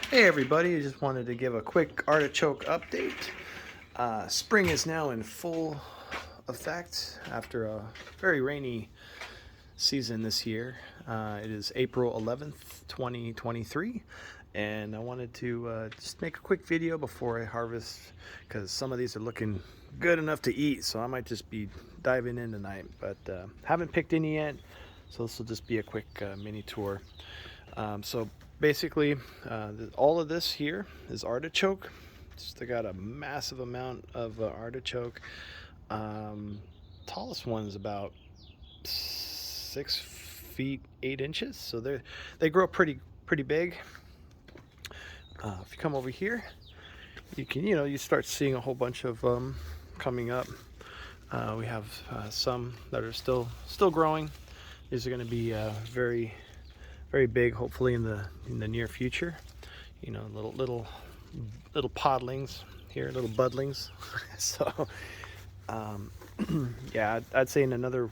Hey everybody, I just wanted to give a quick artichoke update. Spring is now in full effect after a very rainy season this year. It is April 11th, 2023, and I wanted to just make a quick video before I harvest because some of these are looking good enough to eat, so I might just be diving in tonight, but haven't picked any yet, so this will just be a quick mini tour. So basically, all of this here is artichoke. Just I got a massive amount of artichoke. Tallest one is about 6 feet 8 inches, so they grow pretty big. If you come over here, you can you start seeing a whole bunch of coming up. We have some that are still growing. These are going to be very big, hopefully in the near future. You know, little podlings here, little budlings. So yeah, I'd say in another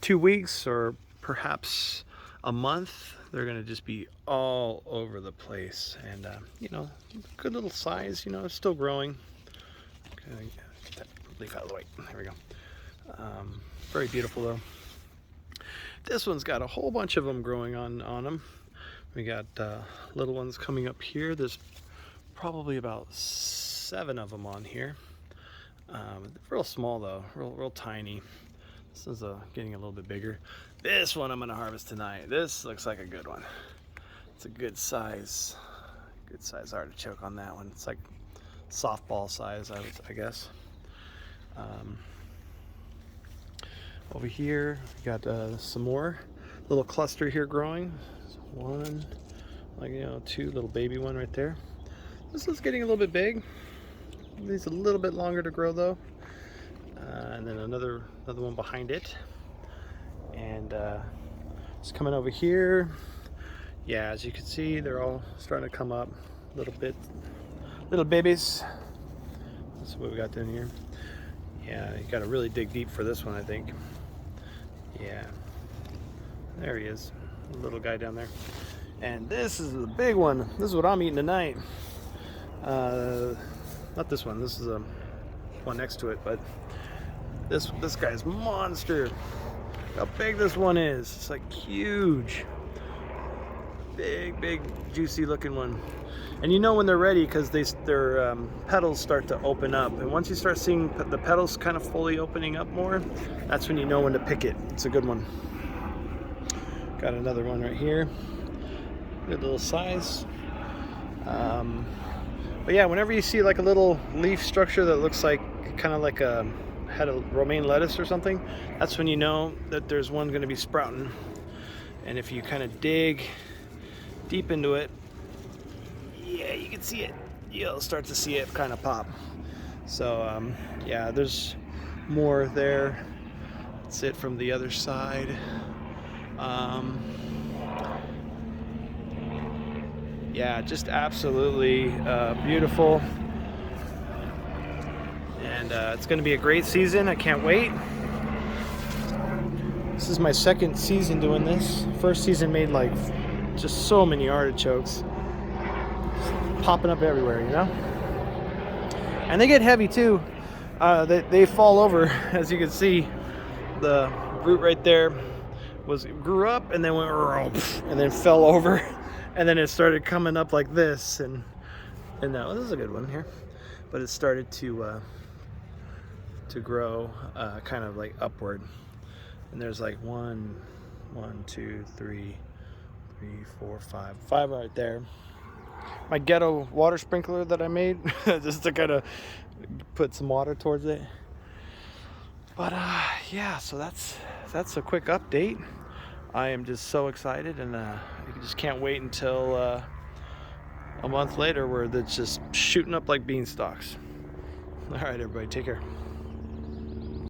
2 weeks or perhaps a month, they're gonna just be all over the place. And you know, good little size. You know, it's still growing. Okay, get that leaf out of the way. There we go. Very beautiful though. This one's got a whole bunch of them growing on them. We got little ones coming up here. There's probably about 7 of them on here. Real small though, real tiny. This is getting a little bit bigger. This one I'm gonna harvest tonight. This looks like a good one. It's a good size artichoke on that one. It's like softball size, I guess. Over here, we got some more little cluster here growing. There's one, like, you know, 2 little baby one right there. This is getting a little bit big. Needs a little bit longer to grow though. And then another one behind it. And it's coming over here. Yeah, as you can see, they're all starting to come up a little bit. Little babies. That's what we got down here. Yeah, you got to really dig deep for this one, I think. Yeah, there he is, the little guy down there. And this is the big one. This is what I'm eating tonight. Not this one. This is a one next to it, but this guy's monster. How big this one is! It's like huge, big, juicy looking one. And you know when they're ready because their petals start to open up. And once you start seeing the petals kind of fully opening up more, that's when you know when to pick it. It's a good one. Got another one right here. Good little size. But yeah, whenever you see like a little leaf structure that looks like kind of like a head of romaine lettuce or something, that's when you know that there's one going to be sprouting. And if you kind of dig deep into it, yeah, you can see it. You'll start to see it kind of pop. So yeah, there's more there. That's it from the other side. Yeah, just absolutely beautiful. And it's going to be a great season. I can't wait. This is my second season doing this. First season made like just so many artichokes. Popping up everywhere, you know? And they get heavy too. They fall over, as you can see. The root right there grew up and then went and then fell over, and then it started coming up like this, and now this is a good one here, but it started to grow kind of like upward, and there's like 1, 2, 3, 4, 5 right there. My ghetto water sprinkler that I made just to kind of put some water towards it. But yeah, so that's a quick update. I am just so excited, and I just can't wait until a month later where it's just shooting up like beanstalks. All right, everybody, take care.